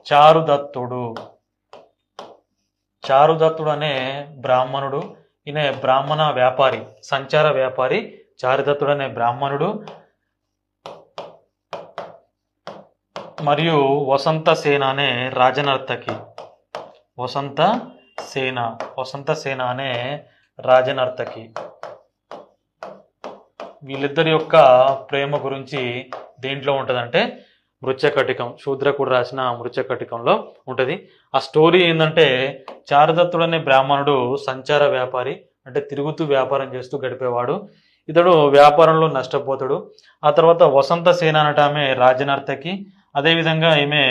చారుదత్తుడు. చారుదత్తుడు అనే బ్రాహ్మణుడు, ఈయన బ్రాహ్మణ వ్యాపారి, సంచార వ్యాపారి. చారుదత్తుడు అనే బ్రాహ్మణుడు మరియు వసంత సేన అనే రాజనర్తకి. వసంత సేన అనే రాజనర్తకి. వీళ్ళిద్దరి యొక్క ప్రేమ గురించి దేంట్లో ఉంటుందంటే మృచ్ఛకటికం, శూద్రకుడు రాసిన మృచ్ఛకటికంలో ఉంటుంది. ఆ స్టోరీ ఏంటంటే చారుదత్తుడు అనే బ్రాహ్మణుడు సంచార వ్యాపారి, అంటే తిరుగుతూ వ్యాపారం చేస్తూ గడిపేవాడు. ఇతడు వ్యాపారంలో నష్టపోతాడు. ఆ తర్వాత వసంత సేన అనట ఆమె రాజనర్తకి, అదేవిధంగా ఈమె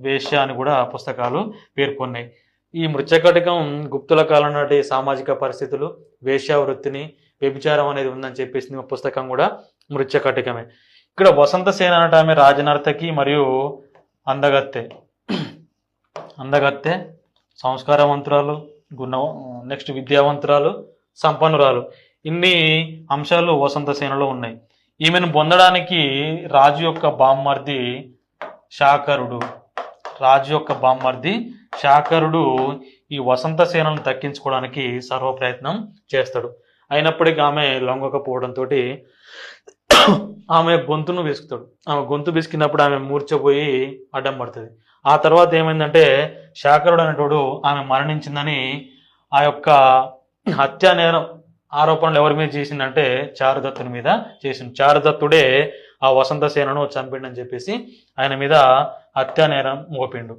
వేశ్య అని కూడా పుస్తకాలు పేర్కొన్నాయి. ఈ మృచ్ఛకటికం గుప్తుల కాలం నాటి సామాజిక పరిస్థితులు, వేశ్యావృత్తిని, వ్యభిచారం అనేది ఉందని చెప్పేసి పుస్తకం కూడా మృచ్ఛకటికమే. ఇక్కడ వసంత సేన అనట ఆమె రాజనర్తకి మరియు అందగత్తె సంస్కారవంతురాలు, నెక్స్ట్ విద్యావంతురాలు, సంపన్నురాలు. ఇన్ని అంశాలు వసంత సేనలో ఉన్నాయి. ఈమెను పొందడానికి రాజు యొక్క బామ్మర్ది శాకరుడు ఈ వసంత సేనను దక్కించుకోవడానికి సర్వ ప్రయత్నం చేస్తాడు. అయినప్పటికీ ఆమె లొంగకపోవడంతో ఆమె గొంతును విసుకుతాడు. ఆమె గొంతు విసికినప్పుడు ఆమె మూర్ఛపోయి అడ్డం పడుతుంది. ఆ తర్వాత ఏమైందంటే శాకరుడు అనేటోడు ఆమె మరణించిందని ఆ యొక్క హత్యా నేరం ఆరోపణలు ఎవరి మీద చేసిందంటే చారుదత్తుని మీద చేసింది. చారుదత్తుడే ఆ వసంత సేనను చంపిండని చెప్పేసి ఆయన మీద హత్యా నేరం మోపిండు.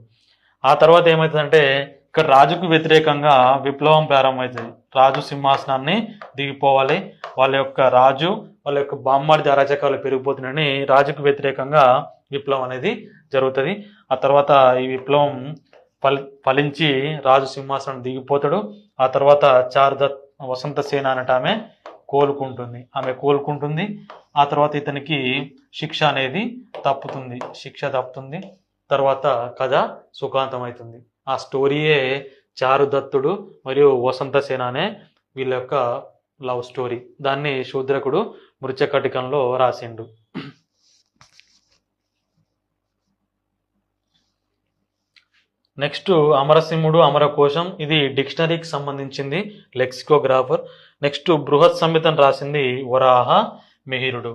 ఆ తర్వాత ఏమవుతుందంటే ఇక్కడ రాజుకు వ్యతిరేకంగా విప్లవం ప్రారంభమవుతుంది. రాజు సింహాసనాన్ని దిగిపోవాలి, వాళ్ళ యొక్క బామ్మర్ది అరాచకాలు పెరిగిపోతున్నాయని రాజుకు వ్యతిరేకంగా విప్లవం అనేది జరుగుతుంది. ఆ తర్వాత ఈ విప్లవం ఫలించి రాజు సింహాసనం దిగిపోతాడు. ఆ తర్వాత వసంత సేన అనట ఆమె కోలుకుంటుంది. ఆ తర్వాత ఇతనికి శిక్ష తప్పుతుంది. తర్వాత కథ సుఖాంతమవుతుంది. ఆ స్టోరీయే చారుదత్తుడు మరియు వసంత సేన అనే వీళ్ళ యొక్క లవ్ స్టోరీ. దాన్ని శూద్రకుడు మృచ్ఛకటికంలో రాసిండు. నెక్స్ట్ అమరసింహుడు అమరకోశం, ఇది డిక్షనరీకి సంబంధించింది, లెక్సికోగ్రాఫర్. నెక్స్ట్ బృహత్ సంహితను రాసింది వరాహ మిహిరుడు.